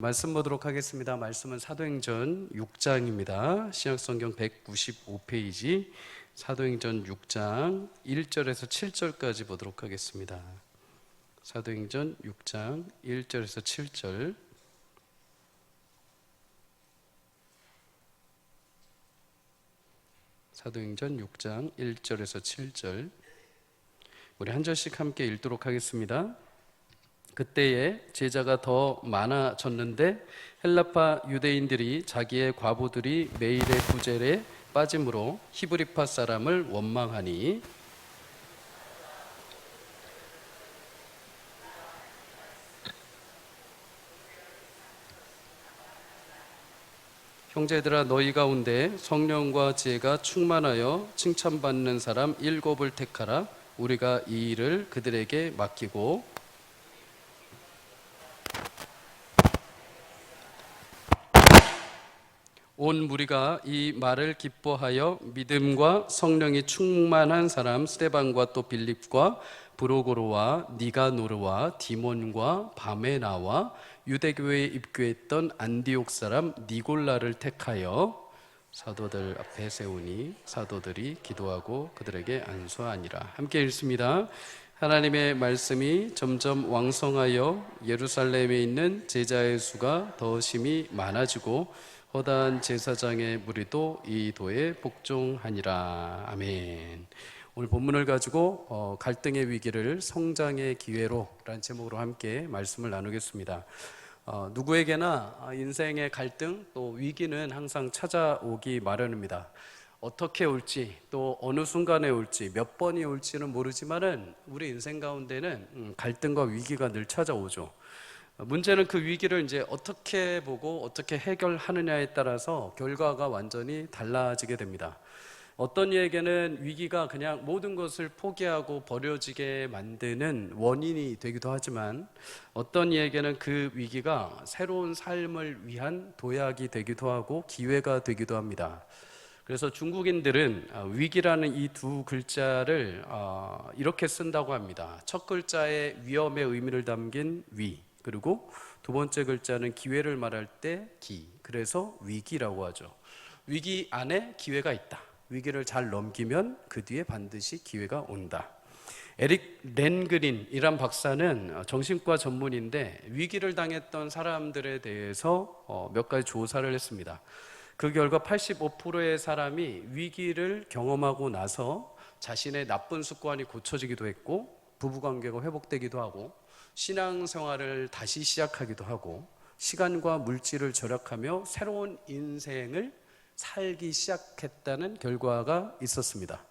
말씀 보도록 하겠습니다. 말씀은 사도행전 6장입니다. 신약성경 195페이지 사도행전 6장 1절에서 7절까지 보도록 하겠습니다. 사도행전 6장 1절에서 7절. 사도행전 6장 1절에서 7절. 우리 한 절씩 함께 읽도록 하겠습니다. 그때에 제자가 더 많아졌는데 헬라파 유대인들이 자기의 과부들이 매일의 구제에 빠짐으로 히브리파 사람을 원망하니 형제들아, 너희 가운데 성령과 지혜가 충만하여 칭찬받는 사람 7을 택하라. 우리가 이 일을 그들에게 맡기고 온 무리가 이 말을 기뻐하여 믿음과 성령이 충만한 사람 스데반과 또 빌립과 브로고로와 니가노르와 디몬과 바메나와 유대교회에 입교했던 안디옥 사람 니골라를 택하여 사도들 앞에 세우니 사도들이 기도하고 그들에게 안수하니라. 함께 읽습니다. 하나님의 말씀이 점점 왕성하여 예루살렘에 있는 제자의 수가 더 심히 많아지고 허다한 제사장의 무리도 이 도에 복종하니라. 아멘. 오늘 본문을 가지고 갈등의 위기를 성장의 기회로 라는 제목으로 함께 말씀을 나누겠습니다. 누구에게나 인생의 갈등 또 위기는 항상 찾아오기 마련입니다. 어떻게 올지 또 어느 순간에 올지 몇 번이 올지는 모르지만은 우리 인생 가운데는 갈등과 위기가 늘 찾아오죠. 문제는 그 위기를 이제 어떻게 보고 어떻게 해결하느냐에 따라서 결과가 완전히 달라지게 됩니다. 어떤 이에게는 위기가 그냥 모든 것을 포기하고 버려지게 만드는 원인이 되기도 하지만 어떤 이에게는 그 위기가 새로운 삶을 위한 도약이 되기도 하고 기회가 되기도 합니다. 그래서 중국인들은 위기라는 이 두 글자를 이렇게 쓴다고 합니다. 첫 글자에 위험의 의미를 담긴 위, 그리고 두 번째 글자는 기회를 말할 때 기, 그래서 위기라고 하죠. 위기 안에 기회가 있다. 위기를 잘 넘기면 그 뒤에 반드시 기회가 온다. 에릭 렌그린이란 박사는 정신과 전문인데 위기를 당했던 사람들에 대해서 몇 가지 조사를 했습니다. 그 결과 85%의 사람이 위기를 경험하고 나서 자신의 나쁜 습관이 고쳐지기도 했고 부부관계가 회복되기도 하고 신앙생활을 다시 시작하기도 하고 시간과 물질을 절약하며 새로운 인생을 살기 시작했다는 결과가 있었습니다.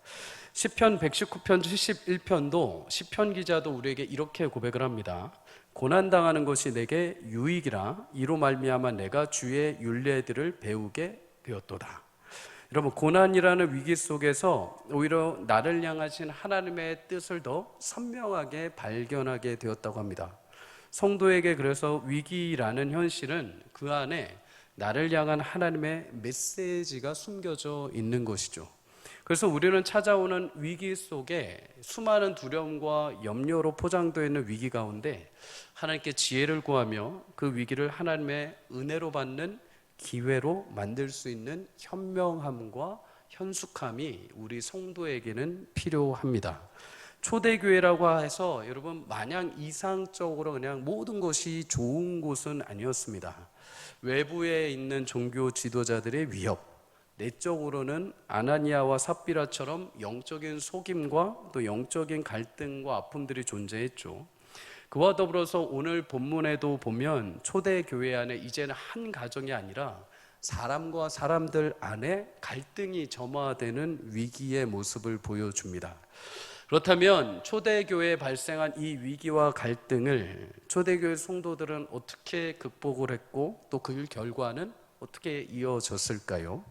시편 119편 71편도 시편 기자도 우리에게 이렇게 고백을 합니다. 고난당하는 것이 내게 유익이라 이로 말미암아 내가 주의 율례들을 배우게 되었도다. 여러분, 고난이라는 위기 속에서 오히려 나를 향하신 하나님의 뜻을 더 선명하게 발견하게 되었다고 합니다. 성도에게 그래서 위기라는 현실은 그 안에 나를 향한 하나님의 메시지가 숨겨져 있는 것이죠. 그래서 우리는 찾아오는 위기 속에 수많은 두려움과 염려로 포장되어 있는 위기 가운데 하나님께 지혜를 구하며 그 위기를 하나님의 은혜로 받는 기회로 만들 수 있는 현명함과 현숙함이 우리 성도에게는 필요합니다. 초대교회라고 해서 여러분 마냥 이상적으로 그냥 모든 것이 좋은 곳은 아니었습니다. 외부에 있는 종교 지도자들의 위협, 내적으로는 아나니아와 삽비라처럼 영적인 속임과 또 영적인 갈등과 아픔들이 존재했죠. 그와 더불어서 오늘 본문에도 보면 초대교회 안에 이제는 한 가정이 아니라 사람과 사람들 안에 갈등이 점화되는 위기의 모습을 보여줍니다. 그렇다면 초대교회에 발생한 이 위기와 갈등을 초대교회 성도들은 어떻게 극복을 했고 또 그 결과는 어떻게 이어졌을까요?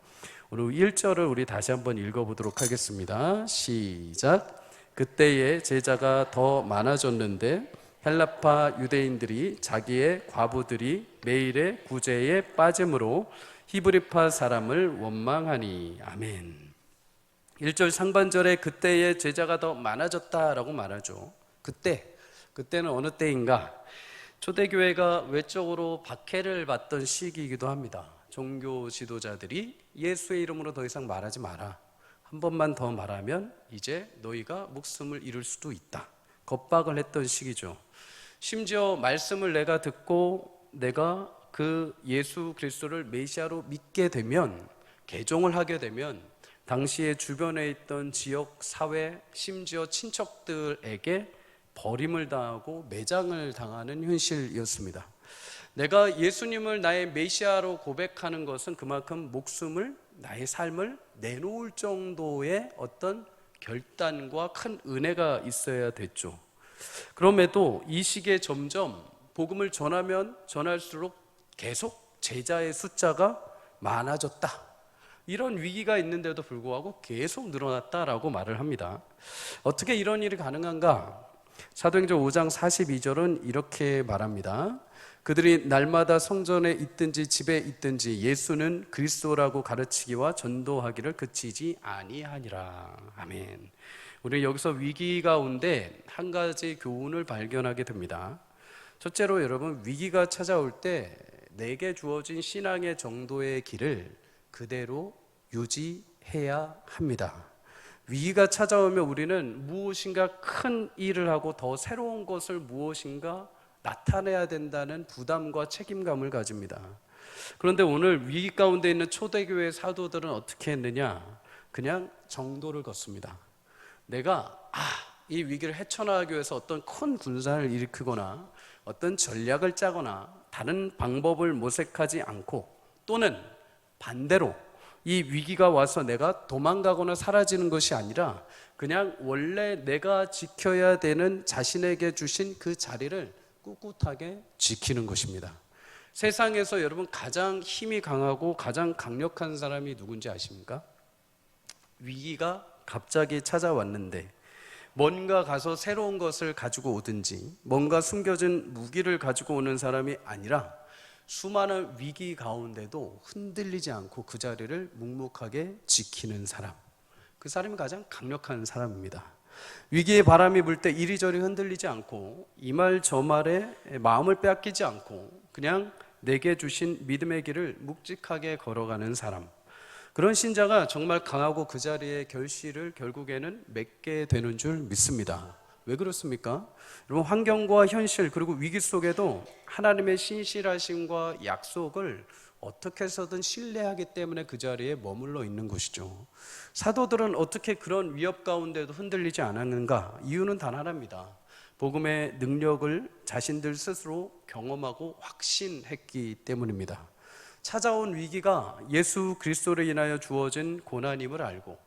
오늘 1절을 우리 다시 한번 읽어보도록 하겠습니다. 시작. 그때에 제자가 더 많아졌는데 헬라파 유대인들이 자기의 과부들이 매일의 구제에 빠짐으로 히브리파 사람을 원망하니. 아멘. 1절 상반절에 그때의 제자가 더 많아졌다라고 말하죠. 그때는 어느 때인가? 초대교회가 외적으로 박해를 받던 시기이기도 합니다. 종교 지도자들이 예수의 이름으로 더 이상 말하지 마라. 한 번만 더 말하면 이제 너희가 목숨을 잃을 수도 있다. 겁박을 했던 시기죠. 심지어 말씀을 내가 듣고 내가 그 예수 그리스도를 메시아로 믿게 되면, 개종을 하게 되면 당시에 주변에 있던 지역 사회, 심지어 친척들에게 버림을 당하고 매장을 당하는 현실이었습니다. 내가 예수님을 나의 메시아로 고백하는 것은 그만큼 목숨을, 나의 삶을 내놓을 정도의 어떤 결단과 큰 은혜가 있어야 됐죠. 그럼에도 이 시기에 점점 복음을 전하면 전할수록 계속 제자의 숫자가 많아졌다. 이런 위기가 있는데도 불구하고 계속 늘어났다라고 말을 합니다. 어떻게 이런 일이 가능한가? 사도행전 5장 42절은 이렇게 말합니다. 그들이 날마다 성전에 있든지 집에 있든지 예수는 그리스도라고 가르치기와 전도하기를 그치지 아니하니라. 아멘. 우리 여기서 위기 가운데 한 가지 교훈을 발견하게 됩니다. 첫째로 여러분, 위기가 찾아올 때 내게 주어진 신앙의 정도의 길을 그대로 유지해야 합니다. 위기가 찾아오면 우리는 무엇인가 큰 일을 하고 더 새로운 것을 무엇인가 나타내야 된다는 부담과 책임감을 가집니다. 그런데 오늘 위기 가운데 있는 초대교회 사도들은 어떻게 했느냐? 그냥 정도를 걷습니다. 내가 이 위기를 헤쳐나가기 위해서 어떤 큰 군사를 일으키거나 어떤 전략을 짜거나 다른 방법을 모색하지 않고, 또는 반대로 이 위기가 와서 내가 도망가거나 사라지는 것이 아니라 그냥 원래 내가 지켜야 되는 자신에게 주신 그 자리를 꿋꿋하게 지키는 것입니다. 세상에서 여러분 가장 힘이 강하고 가장 강력한 사람이 누군지 아십니까? 위기가 갑자기 찾아왔는데 뭔가 가서 새로운 것을 가지고 오든지 뭔가 숨겨진 무기를 가지고 오는 사람이 아니라 수많은 위기 가운데도 흔들리지 않고 그 자리를 묵묵하게 지키는 사람, 그 사람이 가장 강력한 사람입니다. 위기의 바람이 불 때 이리저리 흔들리지 않고 이 말 저 말에 마음을 빼앗기지 않고 그냥 내게 주신 믿음의 길을 묵직하게 걸어가는 사람, 그런 신자가 정말 강하고 그 자리에 결실을 결국에는 맺게 되는 줄 믿습니다. 왜 그렇습니까? 여러분, 환경과 현실 그리고 위기 속에도 하나님의 신실하심과 약속을 어떻게 해서든 신뢰하기 때문에 그 자리에 머물러 있는 것이죠. 사도들은 어떻게 그런 위협 가운데도 흔들리지 않았는가? 이유는 단 하나입니다. 복음의 능력을 자신들 스스로 경험하고 확신했기 때문입니다. 찾아온 위기가 예수 그리스도로 인하여 주어진 고난임을 알고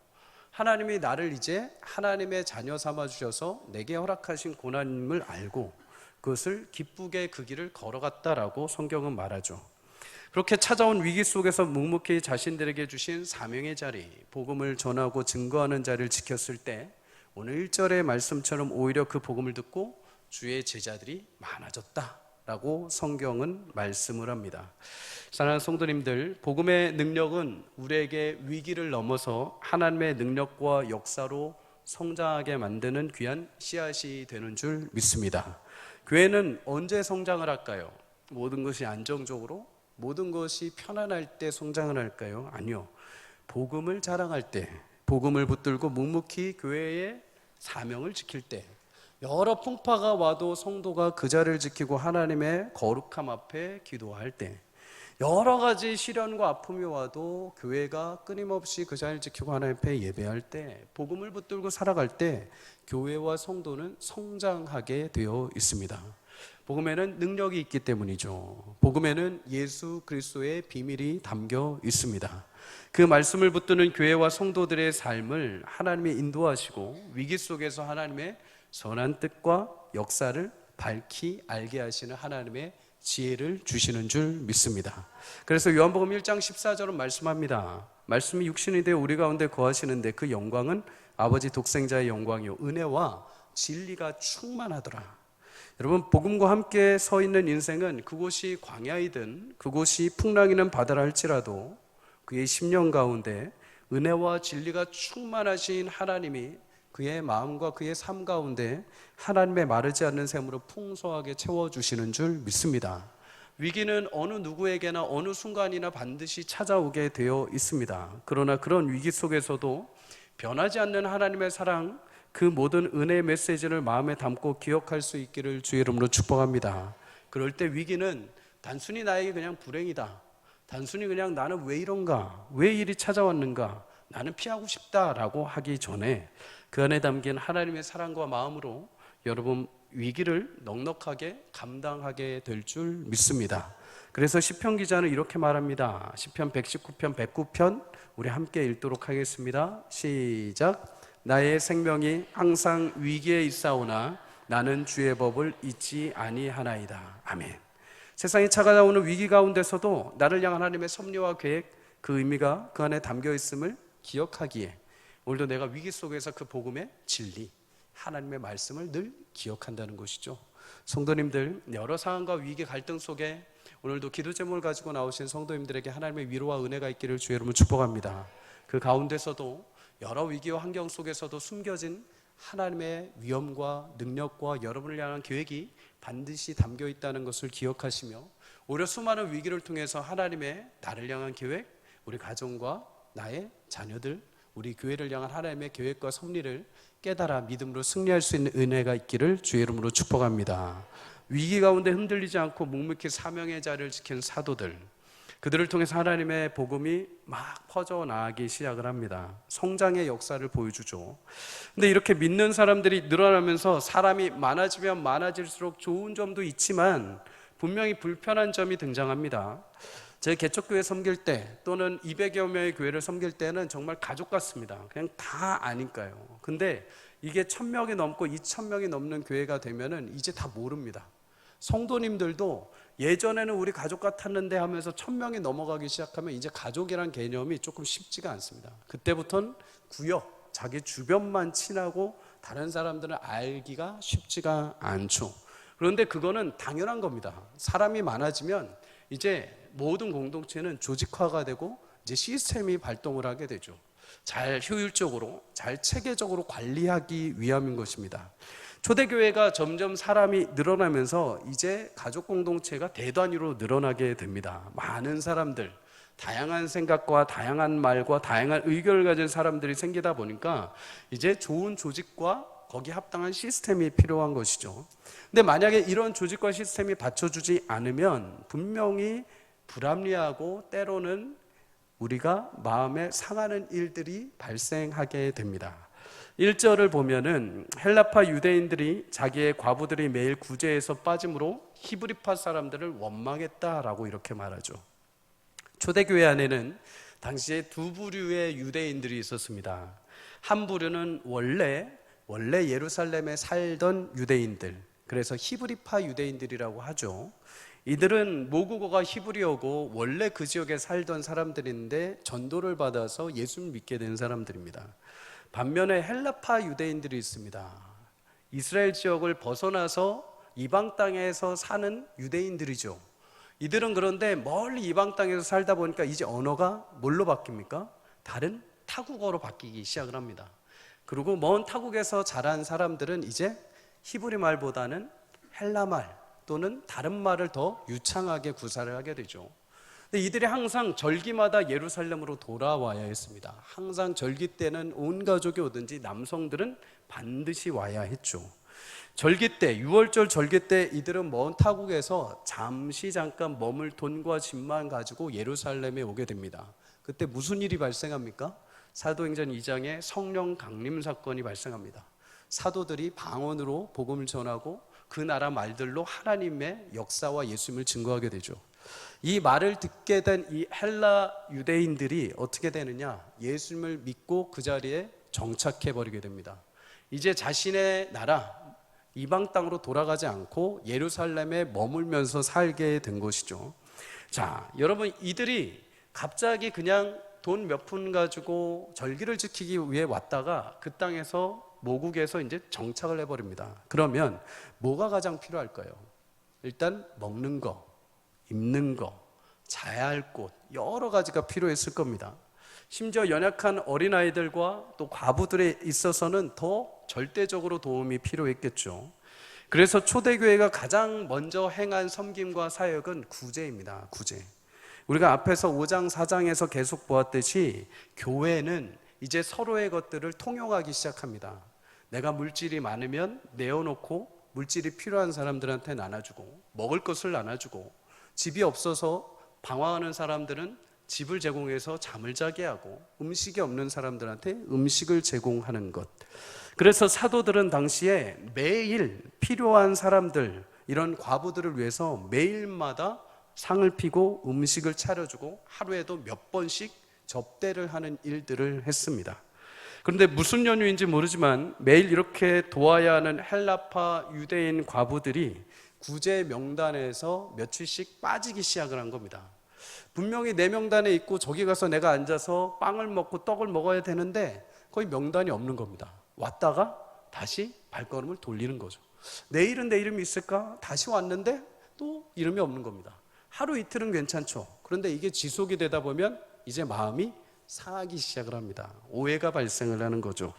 하나님이 나를 이제 하나님의 자녀 삼아 주셔서 내게 허락하신 고난임을 알고 그것을 기쁘게 그 길을 걸어갔다라고 성경은 말하죠. 그렇게 찾아온 위기 속에서 묵묵히 자신들에게 주신 사명의 자리, 복음을 전하고 증거하는 자리를 지켰을 때 오늘 1절의 말씀처럼 오히려 그 복음을 듣고 주의 제자들이 많아졌다라고 성경은 말씀을 합니다. 사랑하는 성도님들, 복음의 능력은 우리에게 위기를 넘어서 하나님의 능력과 역사로 성장하게 만드는 귀한 씨앗이 되는 줄 믿습니다. 교회는 언제 성장을 할까요? 모든 것이 안정적으로, 모든 것이 편안할 때 성장을 할까요? 아니요. 복음을 자랑할 때, 복음을 붙들고 묵묵히 교회의 사명을 지킬 때, 여러 풍파가 와도 성도가 그 자리를 지키고 하나님의 거룩함 앞에 기도할 때, 여러 가지 시련과 아픔이 와도 교회가 끊임없이 그 자리를 지키고 하나님 앞에 예배할 때, 복음을 붙들고 살아갈 때 교회와 성도는 성장하게 되어 있습니다. 복음에는 능력이 있기 때문이죠. 복음에는 예수 그리스도의 비밀이 담겨 있습니다. 그 말씀을 붙드는 교회와 성도들의 삶을 하나님이 인도하시고 위기 속에서 하나님의 선한 뜻과 역사를 밝히 알게 하시는 하나님의 지혜를 주시는 줄 믿습니다. 그래서 요한복음 1장 14절은 말씀합니다. 말씀이 육신이 되어 우리 가운데 거하시는데 그 영광은 아버지 독생자의 영광이요 은혜와 진리가 충만하더라. 여러분, 복음과 함께 서 있는 인생은 그곳이 광야이든 그곳이 풍랑이는 바다라 할지라도 그의 10년 가운데 은혜와 진리가 충만하신 하나님이 그의 마음과 그의 삶 가운데 하나님의 마르지 않는 샘으로 풍성하게 채워주시는 줄 믿습니다. 위기는 어느 누구에게나 어느 순간이나 반드시 찾아오게 되어 있습니다. 그러나 그런 위기 속에서도 변하지 않는 하나님의 사랑, 그 모든 은혜의 메시지를 마음에 담고 기억할 수 있기를 주의 이름으로 축복합니다. 그럴 때 위기는 단순히 나에게 그냥 불행이다, 단순히 그냥 나는 왜 이런가, 왜 일이 찾아왔는가, 나는 피하고 싶다라고 하기 전에 그 안에 담긴 하나님의 사랑과 마음으로 여러분 위기를 넉넉하게 감당하게 될 줄 믿습니다. 그래서 시편 기자는 이렇게 말합니다. 시편 119편 109편 우리 함께 읽도록 하겠습니다. 시작. 나의 생명이 항상 위기에 있사오나 나는 주의 법을 잊지 아니하나이다. 아멘. 세상이 찾아오는 위기 가운데서도 나를 향한 하나님의 섭리와 계획, 그 의미가 그 안에 담겨 있음을 기억하기에 오늘도 내가 위기 속에서 그 복음의 진리, 하나님의 말씀을 늘 기억한다는 것이죠. 성도님들, 여러 상황과 위기 갈등 속에 오늘도 기도 제목을 가지고 나오신 성도님들에게 하나님의 위로와 은혜가 있기를 주의 이름으로 축복합니다. 그 가운데서도 여러 위기와 환경 속에서도 숨겨진 하나님의 위엄과 능력과 여러분을 향한 계획이 반드시 담겨 있다는 것을 기억하시며 오히려 수많은 위기를 통해서 하나님의 나를 향한 계획, 우리 가정과 나의 자녀들, 우리 교회를 향한 하나님의 계획과 섭리를 깨달아 믿음으로 승리할 수 있는 은혜가 있기를 주의 이름으로 축복합니다. 위기 가운데 흔들리지 않고 묵묵히 사명의 자리를 지킨 사도들, 그들을 통해서 하나님의 복음이 막 퍼져나가기 시작을 합니다. 성장의 역사를 보여주죠. 근데 이렇게 믿는 사람들이 늘어나면서 사람이 많아지면 많아질수록 좋은 점도 있지만 분명히 불편한 점이 등장합니다. 제 개척교회 섬길 때 또는 200여 명의 교회를 섬길 때는 정말 가족 같습니다. 그냥 다 아니까요. 근데 이게 1000명이 넘고 2000명이 넘는 교회가 되면은 이제 다 모릅니다. 성도님들도 예전에는 우리 가족 같았는데 하면서 1000명이 넘어가기 시작하면 이제 가족이란 개념이 조금 쉽지가 않습니다. 그때부터는 구역, 자기 주변만 친하고 다른 사람들은 알기가 쉽지가 않죠. 그런데 그거는 당연한 겁니다. 사람이 많아지면 이제 모든 공동체는 조직화가 되고 이제 시스템이 발동을 하게 되죠. 잘 효율적으로, 잘 체계적으로 관리하기 위함인 것입니다. 초대교회가 점점 사람이 늘어나면서 이제 가족 공동체가 대단위로 늘어나게 됩니다. 많은 사람들, 다양한 생각과 다양한 말과 다양한 의견을 가진 사람들이 생기다 보니까 이제 좋은 조직과 거기에 합당한 시스템이 필요한 것이죠. 근데 만약에 이런 조직과 시스템이 받쳐주지 않으면 분명히 불합리하고 때로는 우리가 마음에 상하는 일들이 발생하게 됩니다. 1절을 보면은 헬라파 유대인들이 자기의 과부들이 매일 구제에서 빠짐으로 히브리파 사람들을 원망했다라고 이렇게 말하죠. 초대교회 안에는 당시에 두 부류의 유대인들이 있었습니다. 한 부류는 원래 예루살렘에 살던 유대인들, 그래서 히브리파 유대인들이라고 하죠. 이들은 모국어가 히브리어고 원래 그 지역에 살던 사람들인데 전도를 받아서 예수를 믿게 된 사람들입니다. 반면에 헬라파 유대인들이 있습니다. 이스라엘 지역을 벗어나서 이방 땅에서 사는 유대인들이죠. 이들은 그런데 멀리 이방 땅에서 살다 보니까 이제 언어가 뭘로 바뀝니까? 다른 타국어로 바뀌기 시작을 합니다. 그리고 먼 타국에서 자란 사람들은 이제 히브리 말보다는 헬라 말 또는 다른 말을 더 유창하게 구사를 하게 되죠. 근데 이들이 항상 절기마다 예루살렘으로 돌아와야 했습니다. 항상 절기 때는 온 가족이 오든지 남성들은 반드시 와야 했죠. 절기 때, 6월절 절기 때 이들은 먼 타국에서 잠깐 머물 돈과 집만 가지고 예루살렘에 오게 됩니다. 그때 무슨 일이 발생합니까? 사도행전 2장에 성령 강림 사건이 발생합니다. 사도들이 방언으로 복음을 전하고 그 나라 말들로 하나님의 역사와 예수님을 증거하게 되죠. 이 말을 듣게 된 이 헬라 유대인들이 어떻게 되느냐? 예수님을 믿고 그 자리에 정착해 버리게 됩니다. 이제 자신의 나라 이방 땅으로 돌아가지 않고 예루살렘에 머물면서 살게 된 것이죠. 자, 여러분, 이들이 갑자기 그냥 돈 몇 푼 가지고 절기를 지키기 위해 왔다가 그 땅에서 모국에서 이제 정착을 해버립니다. 그러면 뭐가 가장 필요할까요? 일단 먹는 거, 입는 거, 자야 할 곳, 여러 가지가 필요했을 겁니다. 심지어 연약한 어린아이들과 또 과부들에 있어서는 더 절대적으로 도움이 필요했겠죠. 그래서 초대교회가 가장 먼저 행한 섬김과 사역은 구제입니다. 구제. 우리가 앞에서 5장 4장에서 계속 보았듯이 교회는 이제 서로의 것들을 통용하기 시작합니다. 내가 물질이 많으면 내어놓고 물질이 필요한 사람들한테 나눠주고, 먹을 것을 나눠주고, 집이 없어서 방황하는 사람들은 집을 제공해서 잠을 자게 하고, 음식이 없는 사람들한테 음식을 제공하는 것. 그래서 사도들은 당시에 매일 필요한 사람들, 이런 과부들을 위해서 매일마다 상을 피고 음식을 차려주고 하루에도 몇 번씩 접대를 하는 일들을 했습니다. 그런데 무슨 연유인지 모르지만 매일 이렇게 도와야 하는 헬라파 유대인 과부들이 구제 명단에서 며칠씩 빠지기 시작을 한 겁니다. 분명히 내 명단에 있고 저기 가서 내가 앉아서 빵을 먹고 떡을 먹어야 되는데 거의 명단이 없는 겁니다. 왔다가 다시 발걸음을 돌리는 거죠. 내일은 내 이름이 있을까? 다시 왔는데 또 이름이 없는 겁니다. 하루 이틀은 괜찮죠. 그런데 이게 지속이 되다 보면 이제 마음이 상하기 시작을 합니다. 오해가 발생을 하는 거죠.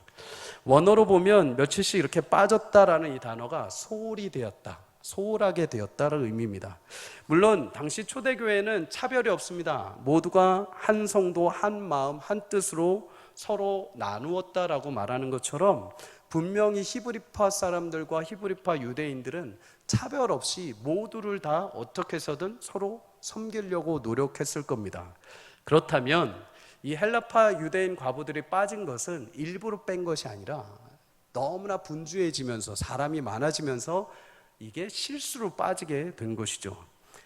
원어로 보면 며칠씩 이렇게 빠졌다라는 이 단어가 소홀히 되었다, 소홀하게 되었다라는 의미입니다. 물론 당시 초대교회는 차별이 없습니다. 모두가 한 성도, 한 마음, 한 뜻으로 서로 나누었다라고 말하는 것처럼 분명히 히브리파 사람들과 히브리파 유대인들은 차별 없이 모두를 다 어떻게 해서든 서로 섬기려고 노력했을 겁니다. 그렇다면 이 헬라파 유대인 과부들이 빠진 것은 일부러 뺀 것이 아니라 너무나 분주해지면서 사람이 많아지면서 이게 실수로 빠지게 된 것이죠.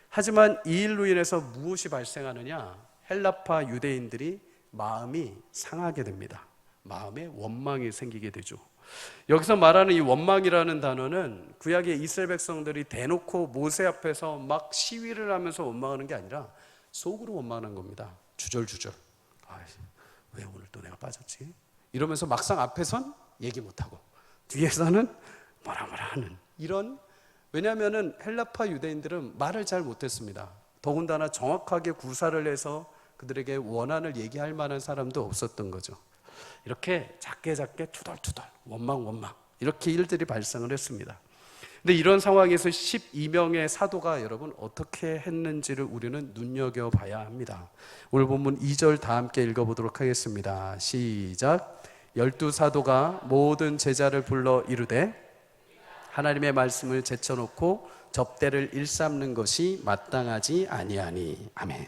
하지만 이 일로 인해서 무엇이 발생하느냐? 헬라파 유대인들이 마음이 상하게 됩니다. 마음에 원망이 생기게 되죠. 여기서 말하는 이 원망이라는 단어는 구약의 이스라엘 백성들이 대놓고 모세 앞에서 막 시위를 하면서 원망하는 게 아니라 속으로 원망하는 겁니다. 주절주절. 왜 오늘 또 내가 빠졌지? 이러면서 막상 앞에선 얘기 못하고 뒤에서는 뭐라 하는 이런. 왜냐하면 헬라파 유대인들은 말을 잘 못했습니다. 더군다나 정확하게 구사를 해서 그들에게 원한을 얘기할 만한 사람도 없었던 거죠. 이렇게 작게 투덜투덜 원망 이렇게 일들이 발생을 했습니다. 근데 이런 상황에서 12명의 사도가 여러분 어떻게 했는지를 우리는 눈여겨봐야 합니다. 오늘 본문 2절 다 함께 읽어보도록 하겠습니다. 시작. 12사도가 모든 제자를 불러 이르되 하나님의 말씀을 제쳐놓고 접대를 일삼는 것이 마땅하지 아니하니. 아멘.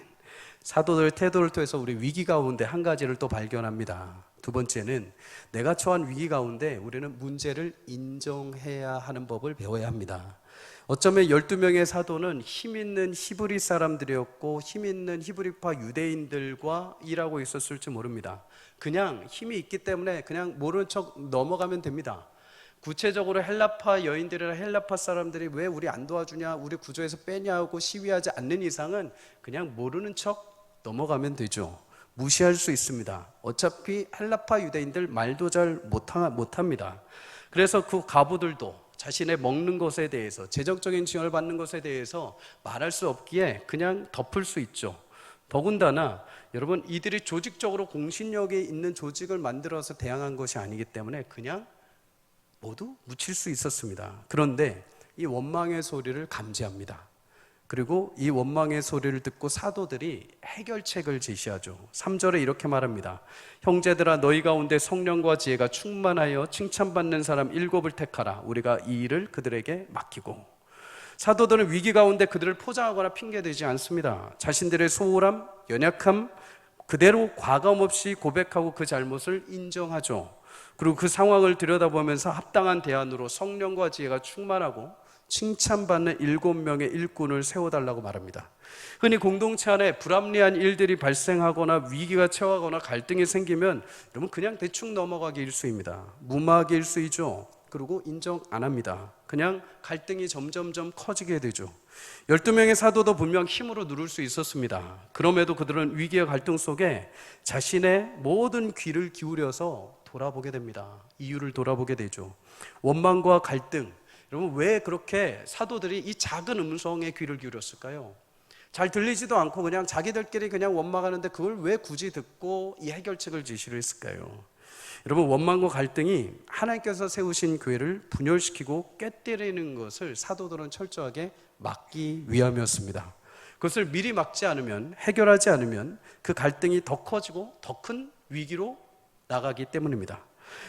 사도들 태도를 통해서 우리 위기 가운데 한 가지를 또 발견합니다. 두 번째는 내가 처한 위기 가운데 우리는 문제를 인정해야 하는 법을 배워야 합니다. 어쩌면 12명의 사도는 힘 있는 히브리 사람들이었고 힘 있는 히브리파 유대인들과 일하고 있었을지 모릅니다. 그냥 힘이 있기 때문에 그냥 모르는 척 넘어가면 됩니다. 구체적으로 헬라파 여인들이나 헬라파 사람들이 왜 우리 안 도와주냐, 우리 구조에서 빼냐고 시위하지 않는 이상은 그냥 모르는 척 넘어가면 되죠. 무시할 수 있습니다. 어차피 헬라파 유대인들 말도 잘 못합니다. 그래서 그 과부들도 자신의 먹는 것에 대해서, 재정적인 지원을 받는 것에 대해서 말할 수 없기에 그냥 덮을 수 있죠. 더군다나 여러분, 이들이 조직적으로 공신력이 있는 조직을 만들어서 대항한 것이 아니기 때문에 그냥 모두 묻힐 수 있었습니다. 그런데 이 원망의 소리를 감지합니다. 그리고 이 원망의 소리를 듣고 사도들이 해결책을 제시하죠. 3절에 이렇게 말합니다. 형제들아, 너희 가운데 성령과 지혜가 충만하여 칭찬받는 사람 7을 택하라. 우리가 이 일을 그들에게 맡기고. 사도들은 위기 가운데 그들을 포장하거나 핑계대지 않습니다. 자신들의 소홀함, 연약함 그대로 과감 없이 고백하고 그 잘못을 인정하죠. 그리고 그 상황을 들여다보면서 합당한 대안으로 성령과 지혜가 충만하고 칭찬받는 7명의 일꾼을 세워달라고 말합니다. 흔히 공동체 안에 불합리한 일들이 발생하거나 위기가 처하거나 갈등이 생기면 여러분 그냥 대충 넘어가기 일쑤입니다. 무마하기 일쑤이죠. 그리고 인정 안 합니다. 그냥 갈등이 점점점 커지게 되죠. 12명의 사도도 분명 힘으로 누를 수 있었습니다. 그럼에도 그들은 위기와 갈등 속에 자신의 모든 귀를 기울여서 돌아보게 됩니다. 이유를 돌아보게 되죠. 원망과 갈등, 여러분 왜 그렇게 사도들이 이 작은 음성에 귀를 기울였을까요? 잘 들리지도 않고 그냥 자기들끼리 그냥 원망하는데 그걸 왜 굳이 듣고 이 해결책을 제시를 했을까요? 여러분, 원망과 갈등이 하나님께서 세우신 교회를 분열시키고 깨뜨리는 것을 사도들은 철저하게 막기 위함이었습니다. 그것을 미리 막지 않으면, 해결하지 않으면 그 갈등이 더 커지고 더 큰 위기로 나가기 때문입니다.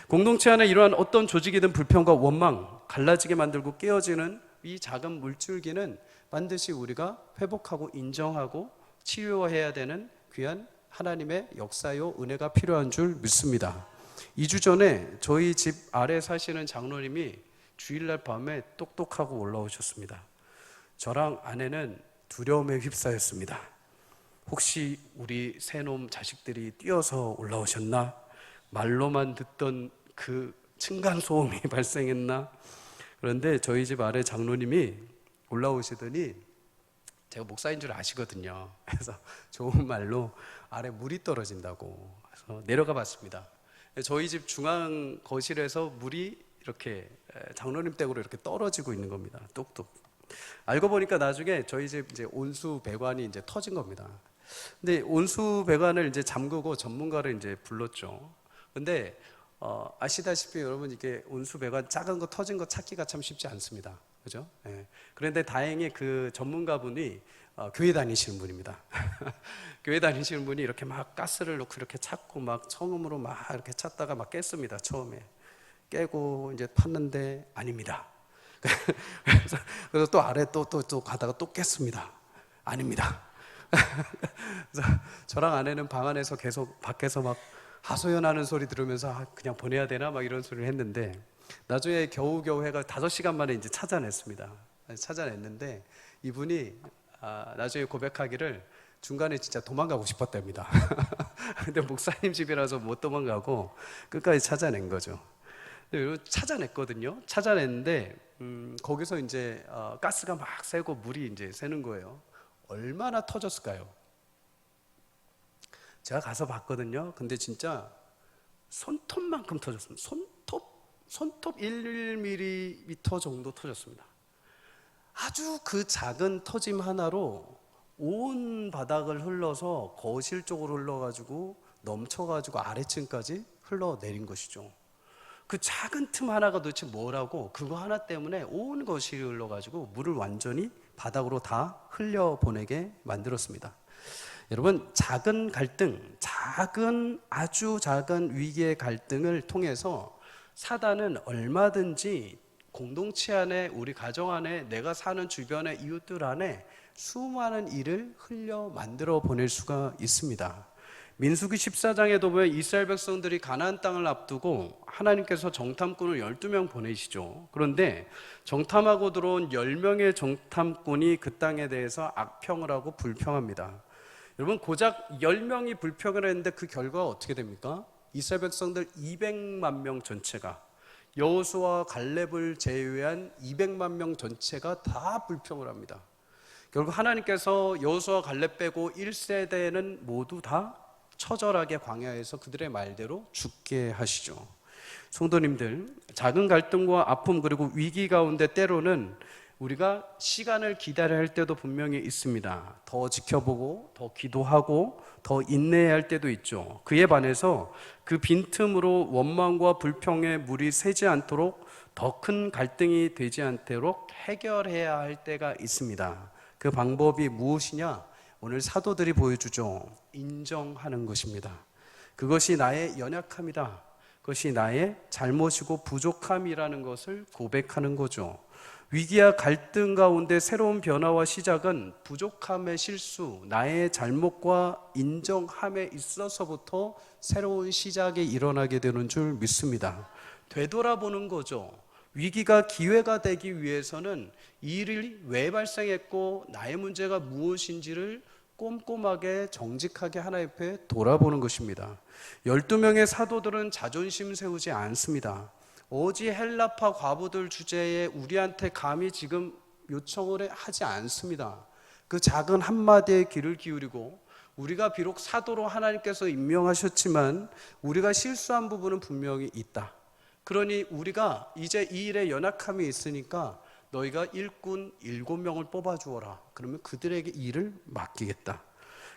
공동체 안에 이러한 어떤 조직이든 불평과 원망, 갈라지게 만들고 깨어지는 이 작은 물줄기는 반드시 우리가 회복하고 인정하고 치유해야 되는 귀한 하나님의 역사요 은혜가 필요한 줄 믿습니다. 2주 전에 저희 집 아래 사시는 장로님이 주일날 밤에 똑똑하고 올라오셨습니다. 저랑 아내는 두려움에 휩싸였습니다. 혹시 우리 새놈 자식들이 뛰어서 올라오셨나? 말로만 듣던 그 층간소음이 발생했나? 그런데 저희 집 아래 장로님이 올라오시더니 제가 목사인 줄 아시거든요. 그래서 좋은 말로 아래 물이 떨어진다고 해서 내려가 봤습니다. 저희 집 중앙 거실에서 물이 이렇게 장로님 댁으로 이렇게 떨어지고 있는 겁니다. 뚝뚝. 알고 보니까 나중에 저희 집 이제 온수 배관이 이제 터진 겁니다. 근데 온수 배관을 이제 잠그고 전문가를 이제 불렀죠. 근데 아시다시피 여러분, 이게 온수 배관 작은 거 터진 거 찾기가 참 쉽지 않습니다. 그죠? 예. 그런데 다행히 그 전문가분이 교회 다니시는 분입니다. 교회 다니시는 분이 이렇게 막 가스를 넣고 이렇게 찾고 막 처음으로 막 이렇게 찾다가 막 깼습니다. 처음에 깨고 이제 팠는데 아닙니다. 그래서 또 아래 또 가다가 또 깼습니다. 아닙니다. 그래서 저랑 아내는 방 안에서 계속 밖에서 막 하소연하는 소리 들으면서 그냥 보내야 되나 막 이런 소리를 했는데 나중에 겨우겨우 해가 5시간 만에 이제 찾아냈습니다. 찾아냈는데 이분이 나중에 고백하기를 중간에 진짜 도망가고 싶었답니다. 근데 목사님 집이라서 못 도망가고 끝까지 찾아낸 거죠. 찾아냈거든요. 찾아냈는데 거기서 이제 가스가 막 새고 물이 이제 새는 거예요. 얼마나 터졌을까요? 제가 가서 봤거든요. 근데 진짜 손톱만큼 터졌습니다. 손톱 1mm 정도 터졌습니다. 아주 그 작은 터짐 하나로 온 바닥을 흘러서 거실 쪽으로 흘러가지고 넘쳐가지고 아래층까지 흘러내린 것이죠. 그 작은 틈 하나가 도대체 뭐라고, 그거 하나 때문에 온 거실이 흘러가지고 물을 완전히 바닥으로 다 흘려보내게 만들었습니다. 여러분, 작은 갈등, 아주 작은 위기의 갈등을 통해서 사단은 얼마든지 공동체 안에, 우리 가정 안에, 내가 사는 주변의 이웃들 안에 수많은 일을 흘려 만들어 보낼 수가 있습니다. 민수기 14장에도 보면 이스라엘 백성들이 가나안 땅을 앞두고 하나님께서 정탐꾼을 12명 보내시죠. 그런데 정탐하고 들어온 10명의 정탐꾼이 그 땅에 대해서 악평을 하고 불평합니다. 여러분, 고작 10명이 불평을 했는데 그 결과가 어떻게 됩니까? 이스라엘 백성들 200만 명 전체가, 여호수아와 갈렙을 제외한 200만 명 전체가 다 불평을 합니다. 결국 하나님께서 여호수아와 갈렙 빼고 1세대는 모두 다 처절하게 광야에서 그들의 말대로 죽게 하시죠. 성도님들, 작은 갈등과 아픔 그리고 위기 가운데 때로는 우리가 시간을 기다려야 할 때도 분명히 있습니다. 더 지켜보고 더 기도하고 더 인내해야 할 때도 있죠. 그에 반해서 그 빈틈으로 원망과 불평의 물이 새지 않도록, 더 큰 갈등이 되지 않도록 해결해야 할 때가 있습니다. 그 방법이 무엇이냐? 오늘 사도들이 보여주죠. 인정하는 것입니다. 그것이 나의 연약함이다. 그것이 나의 잘못이고 부족함이라는 것을 고백하는 거죠. 위기와 갈등 가운데 새로운 변화와 시작은 부족함의 실수, 나의 잘못과 인정함에 있어서부터 새로운 시작이 일어나게 되는 줄 믿습니다. 되돌아보는 거죠. 위기가 기회가 되기 위해서는 이 일이 왜 발생했고 나의 문제가 무엇인지를 꼼꼼하게 정직하게 하나님 앞에 돌아보는 것입니다. 12명의 사도들은 자존심 세우지 않습니다. 오직 헬라파 과부들 주제에 우리한테 감히 지금 요청을 하지 않습니다. 그 작은 한마디에 귀를 기울이고, 우리가 비록 사도로 하나님께서 임명하셨지만 우리가 실수한 부분은 분명히 있다. 그러니 우리가 이제 이 일에 연약함이 있으니까 너희가 일꾼 7명을 뽑아주어라. 그러면 그들에게 일을 맡기겠다.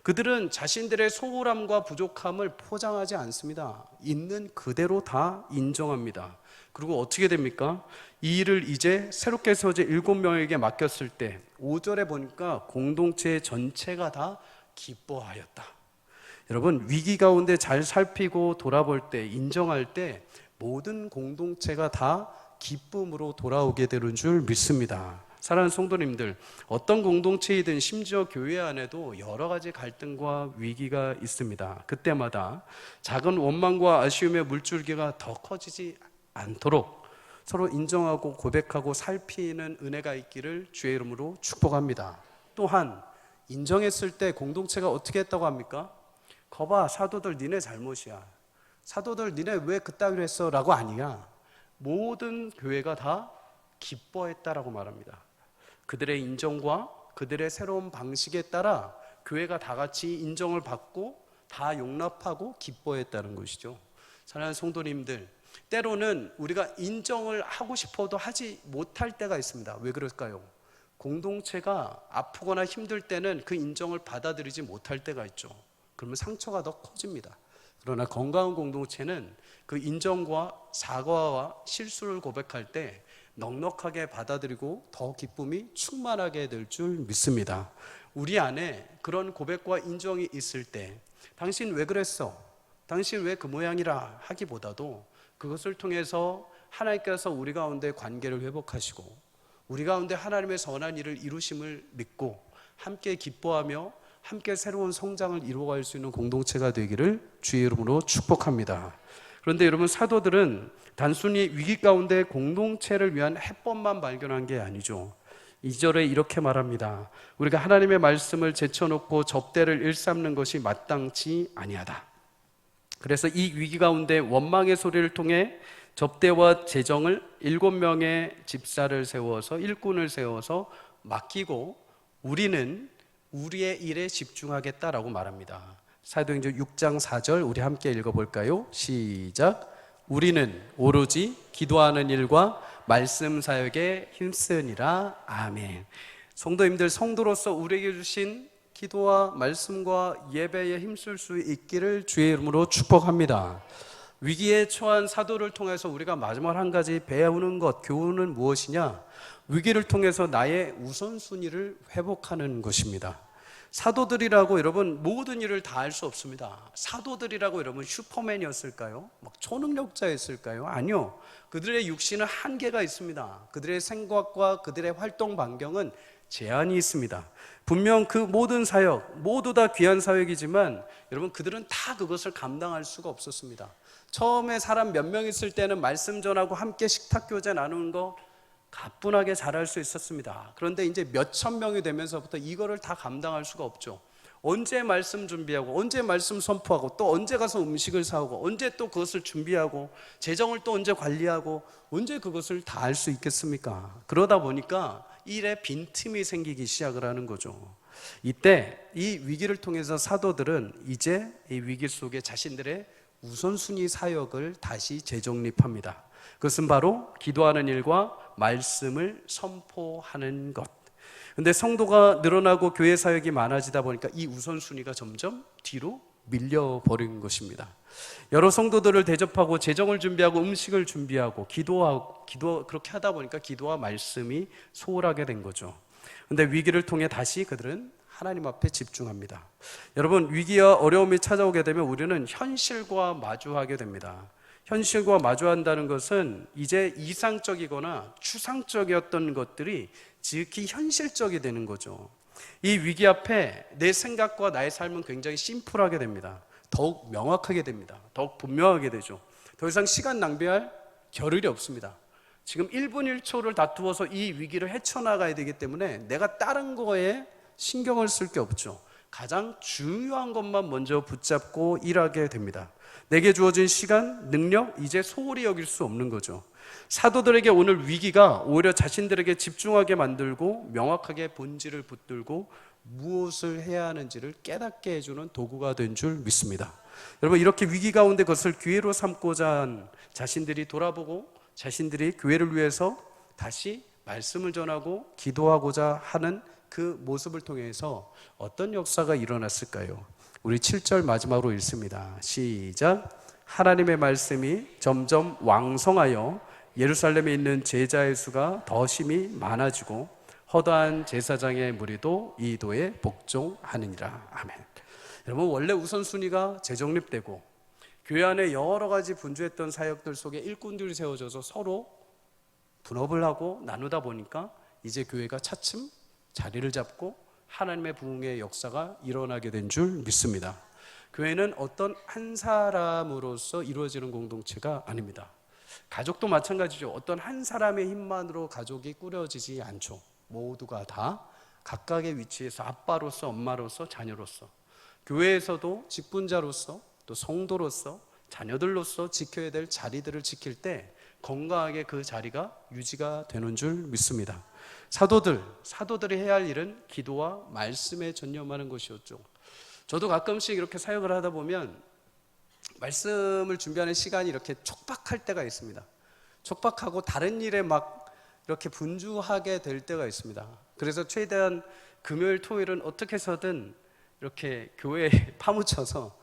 그들은 자신들의 소홀함과 부족함을 포장하지 않습니다. 있는 그대로 다 인정합니다. 그리고 어떻게 됩니까? 이 일을 이제 새롭게 세워진 7명에게 맡겼을 때 5절에 보니까 공동체 전체가 다 기뻐하였다. 여러분, 위기 가운데 잘 살피고 돌아볼 때, 인정할 때 모든 공동체가 다 기쁨으로 돌아오게 되는 줄 믿습니다. 사랑하는 성도님들, 어떤 공동체이든 심지어 교회 안에도 여러 가지 갈등과 위기가 있습니다. 그때마다 작은 원망과 아쉬움의 물줄기가 더 커지지 않도록 서로 인정하고 고백하고 살피는 은혜가 있기를 주의 이름으로 축복합니다. 또한 인정했을 때 공동체가 어떻게 했다고 합니까? 거봐, 사도들 니네 잘못이야. 사도들 니네 왜 그따위로 했어? 라고 아니야. 모든 교회가 다 기뻐했다라고 말합니다. 그들의 인정과 그들의 새로운 방식에 따라 교회가 다 같이 인정을 받고 다 용납하고 기뻐했다는 것이죠. 사랑하는 성도님들, 때로는 우리가 인정을 하고 싶어도 하지 못할 때가 있습니다. 왜 그럴까요? 공동체가 아프거나 힘들 때는 그 인정을 받아들이지 못할 때가 있죠. 그러면 상처가 더 커집니다. 그러나 건강한 공동체는 그 인정과 사과와 실수를 고백할 때 넉넉하게 받아들이고 더 기쁨이 충만하게 될 줄 믿습니다. 우리 안에 그런 고백과 인정이 있을 때 당신 왜 그랬어? 당신 왜 그 모양이라 하기보다도 그것을 통해서 하나님께서 우리 가운데 관계를 회복하시고 우리 가운데 하나님의 선한 일을 이루심을 믿고 함께 기뻐하며 함께 새로운 성장을 이루어갈 수 있는 공동체가 되기를 주의 이름으로 축복합니다. 그런데 여러분, 사도들은 단순히 위기 가운데 공동체를 위한 해법만 발견한 게 아니죠. 2절에 이렇게 말합니다. 우리가 하나님의 말씀을 제쳐놓고 접대를 일삼는 것이 마땅치 아니하다. 그래서 이 위기 가운데 원망의 소리를 통해 접대와 재정을 7명의 집사를 세워서 일꾼을 세워서 맡기고 우리는 우리의 일에 집중하겠다라고 말합니다. 사도행전 6장 4절 우리 함께 읽어볼까요? 시작. 우리는 오로지 기도하는 일과 말씀 사역에 힘쓰니라. 아멘. 성도님들, 성도로서 우리에게 주신 기도와 말씀과 예배에 힘쓸 수 있기를 주의 이름으로 축복합니다. 위기에 처한 사도를 통해서 우리가 마지막 한 가지 배우는 것, 교훈은 무엇이냐? 위기를 통해서 나의 우선순위를 회복하는 것입니다. 사도들이라고 여러분 모든 일을 다 할 수 없습니다. 사도들이라고 여러분 슈퍼맨이었을까요? 막 초능력자였을까요? 아니요. 그들의 육신은 한계가 있습니다. 그들의 생각과 그들의 활동 반경은 제한이 있습니다. 분명 그 모든 사역, 모두 다 귀한 사역이지만 여러분 그들은 다 그것을 감당할 수가 없었습니다. 처음에 사람 몇 명 있을 때는 말씀 전하고 함께 식탁 교제 나누는 거 가뿐하게 잘할 수 있었습니다. 그런데 이제 몇천 명이 되면서부터 이거를 다 감당할 수가 없죠. 언제 말씀 준비하고 언제 말씀 선포하고 또 언제 가서 음식을 사오고 언제 또 그것을 준비하고 재정을 또 언제 관리하고 언제 그것을 다 할 수 있겠습니까? 그러다 보니까 일에 빈틈이 생기기 시작을 하는 거죠. 이때 이 위기를 통해서 사도들은 이제 이 위기 속에 자신들의 우선순위 사역을 다시 재정립합니다. 그것은 바로 기도하는 일과 말씀을 선포하는 것. 근데 성도가 늘어나고 교회 사역이 많아지다 보니까 이 우선순위가 점점 뒤로 밀려버린 것입니다. 여러 성도들을 대접하고 재정을 준비하고 음식을 준비하고 기도 그렇게 하다 보니까 기도와 말씀이 소홀하게 된 거죠. 근데 위기를 통해 다시 그들은 하나님 앞에 집중합니다. 여러분, 위기와 어려움이 찾아오게 되면 우리는 현실과 마주하게 됩니다. 현실과 마주한다는 것은 이제 이상적이거나 추상적이었던 것들이 지극히 현실적이 되는 거죠. 이 위기 앞에 내 생각과 나의 삶은 굉장히 심플하게 됩니다. 더욱 명확하게 됩니다. 더욱 분명하게 되죠. 더 이상 시간 낭비할 겨를이 없습니다. 지금 1분 1초를 다투어서 이 위기를 헤쳐나가야 되기 때문에 내가 다른 거에 신경을 쓸 게 없죠. 가장 중요한 것만 먼저 붙잡고 일하게 됩니다. 내게 주어진 시간, 능력, 이제 소홀히 여길 수 없는 거죠. 사도들에게 오늘 위기가 오히려 자신들에게 집중하게 만들고 명확하게 본질을 붙들고 무엇을 해야 하는지를 깨닫게 해주는 도구가 된 줄 믿습니다. 여러분, 이렇게 위기 가운데 그것을 기회로 삼고자 한 자신들이 돌아보고 자신들이 교회를 위해서 다시 말씀을 전하고 기도하고자 하는 그 모습을 통해서 어떤 역사가 일어났을까요? 우리 7절 마지막으로 읽습니다. 시작. 하나님의 말씀이 점점 왕성하여 예루살렘에 있는 제자의 수가 더 심히 많아지고 허다한 제사장의 무리도 이 도에 복종하느니라. 아멘. 여러분, 원래 우선순위가 재정립되고 교회 안에 여러 가지 분주했던 사역들 속에 일꾼들이 세워져서 서로 분업을 하고 나누다 보니까 이제 교회가 차츰 자리를 잡고 하나님의 부흥의 역사가 일어나게 된 줄 믿습니다. 교회는 어떤 한 사람으로서 이루어지는 공동체가 아닙니다. 가족도 마찬가지죠. 어떤 한 사람의 힘만으로 가족이 꾸려지지 않죠. 모두가 다 각각의 위치에서 아빠로서, 엄마로서, 자녀로서, 교회에서도 직분자로서, 또 성도로서, 자녀들로서 지켜야 될 자리들을 지킬 때 건강하게 그 자리가 유지가 되는 줄 믿습니다. 사도들이 해야 할 일은 기도와 말씀에 전념하는 것이었죠. 저도 가끔씩 이렇게 사역을 하다 보면 말씀을 준비하는 시간이 이렇게 촉박할 때가 있습니다. 촉박하고 다른 일에 막 이렇게 분주하게 될 때가 있습니다. 그래서 최대한 금요일, 토요일은 어떻게 해서든 이렇게 교회에 파묻혀서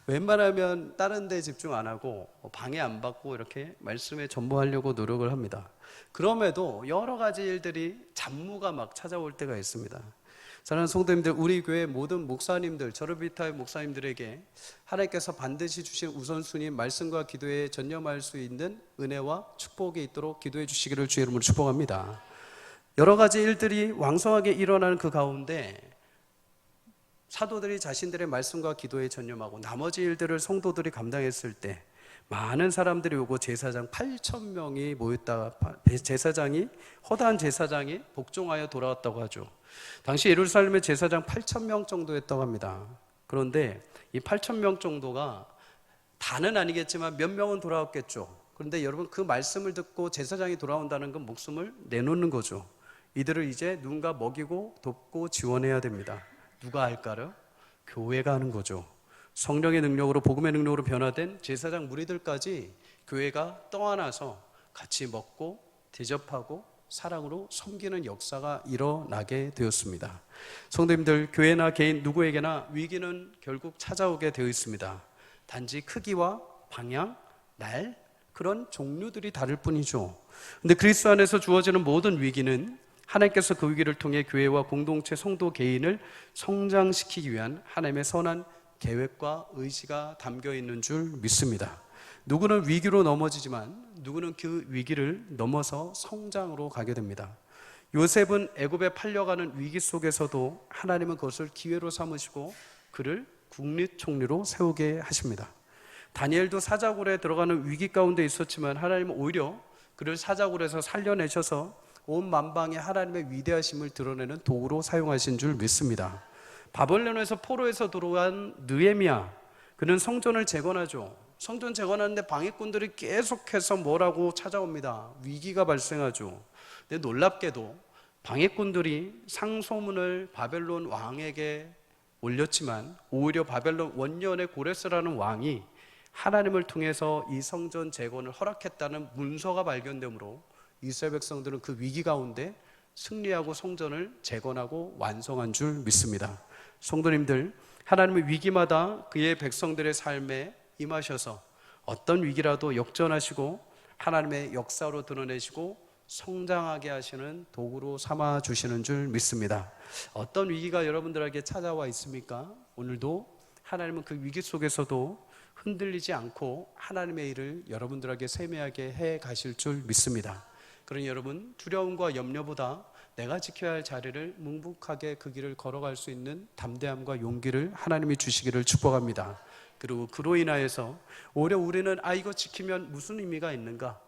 웬만하면 다른 데 집중 안 하고 방해 안 받고 이렇게 말씀에 전무하려고 노력을 합니다. 그럼에도 여러 가지 일들이 잡무가 막 찾아올 때가 있습니다. 사랑하는 성도님들, 우리 교회 모든 목사님들, 저를 비롯하여 목사님들에게 하나님께서 반드시 주신 우선순위 말씀과 기도에 전념할 수 있는 은혜와 축복이 있도록 기도해 주시기를 주의 이름으로 축복합니다. 여러 가지 일들이 왕성하게 일어나는 그 가운데 사도들이 자신들의 말씀과 기도에 전념하고 나머지 일들을 성도들이 감당했을 때 많은 사람들이 오고 제사장 8,000명이 모였다. 허다한 제사장이 복종하여 돌아왔다고 하죠. 당시 예루살렘의 제사장 8,000명 정도였다고 합니다. 그런데 이 8,000명 정도가 다는 아니겠지만 몇 명은 돌아왔겠죠. 그런데 여러분, 그 말씀을 듣고 제사장이 돌아온다는 건 목숨을 내놓는 거죠. 이들을 이제 누군가 먹이고 돕고 지원해야 됩니다. 누가 할까요? 교회가 하는 거죠. 성령의 능력으로, 복음의 능력으로 변화된 제사장 무리들까지 교회가 떠안아서 같이 먹고 대접하고 사랑으로 섬기는 역사가 일어나게 되었습니다. 성도님들, 교회나 개인 누구에게나 위기는 결국 찾아오게 되어 있습니다. 단지 크기와 방향, 날, 그런 종류들이 다를 뿐이죠. 근데 그리스도 안에서 주어지는 모든 위기는 하나님께서 그 위기를 통해 교회와 공동체, 성도 개인을 성장시키기 위한 하나님의 선한 계획과 의지가 담겨 있는 줄 믿습니다. 누구는 위기로 넘어지지만 누구는 그 위기를 넘어서 성장으로 가게 됩니다. 요셉은 애굽에 팔려가는 위기 속에서도 하나님은 그것을 기회로 삼으시고 그를 국립총리로 세우게 하십니다. 다니엘도 사자굴에 들어가는 위기 가운데 있었지만 하나님은 오히려 그를 사자굴에서 살려내셔서 온 만방에 하나님의 위대하심을 드러내는 도구로 사용하신 줄 믿습니다. 바벨론에서 포로에서 들어간 느헤미야, 그는 성전을 재건하죠. 성전 재건하는데 방해꾼들이 계속해서 뭐라고 찾아옵니다. 위기가 발생하죠. 근데 놀랍게도 방해꾼들이 상소문을 바벨론 왕에게 올렸지만 오히려 바벨론 원년의 고레스라는 왕이 하나님을 통해서 이 성전 재건을 허락했다는 문서가 발견되므로 이스라엘 백성들은 그 위기 가운데 승리하고 성전을 재건하고 완성한 줄 믿습니다. 성도님들, 하나님의 위기마다 그의 백성들의 삶에 임하셔서 어떤 위기라도 역전하시고 하나님의 역사로 드러내시고 성장하게 하시는 도구로 삼아 주시는 줄 믿습니다. 어떤 위기가 여러분들에게 찾아와 있습니까? 오늘도 하나님은 그 위기 속에서도 흔들리지 않고 하나님의 일을 여러분들에게 세미하게 해 가실 줄 믿습니다. 그러니 여러분, 두려움과 염려보다 내가 지켜야 할 자리를 묵묵하게 그 길을 걸어갈 수 있는 담대함과 용기를 하나님이 주시기를 축복합니다. 그리고 그로 인하여서 오히려 우리는 이거 지키면 무슨 의미가 있는가?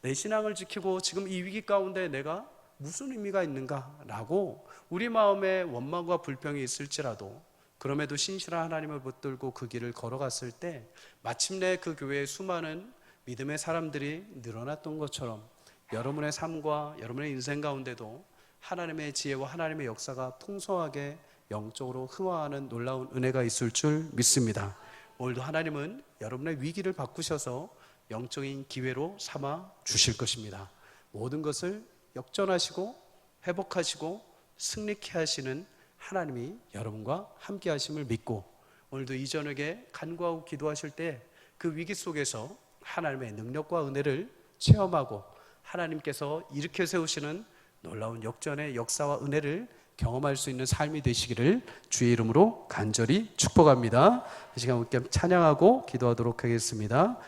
내 신앙을 지키고 지금 이 위기 가운데 내가 무슨 의미가 있는가? 라고 우리 마음에 원망과 불평이 있을지라도 그럼에도 신실한 하나님을 붙들고 그 길을 걸어갔을 때 마침내 그 교회의 수많은 믿음의 사람들이 늘어났던 것처럼 여러분의 삶과 여러분의 인생 가운데도 하나님의 지혜와 하나님의 역사가 풍성하게 영적으로 흥화하는 놀라운 은혜가 있을 줄 믿습니다. 오늘도 하나님은 여러분의 위기를 바꾸셔서 영적인 기회로 삼아 주실 것입니다. 모든 것을 역전하시고 회복하시고 승리케 하시는 하나님이 여러분과 함께 하심을 믿고, 오늘도 이 저녁에 간구하고 기도하실 때 그 위기 속에서 하나님의 능력과 은혜를 체험하고 하나님께서 일으켜 세우시는 놀라운 역전의 역사와 은혜를 경험할 수 있는 삶이 되시기를 주의 이름으로 간절히 축복합니다. 이 시간 함께 찬양하고 기도하도록 하겠습니다.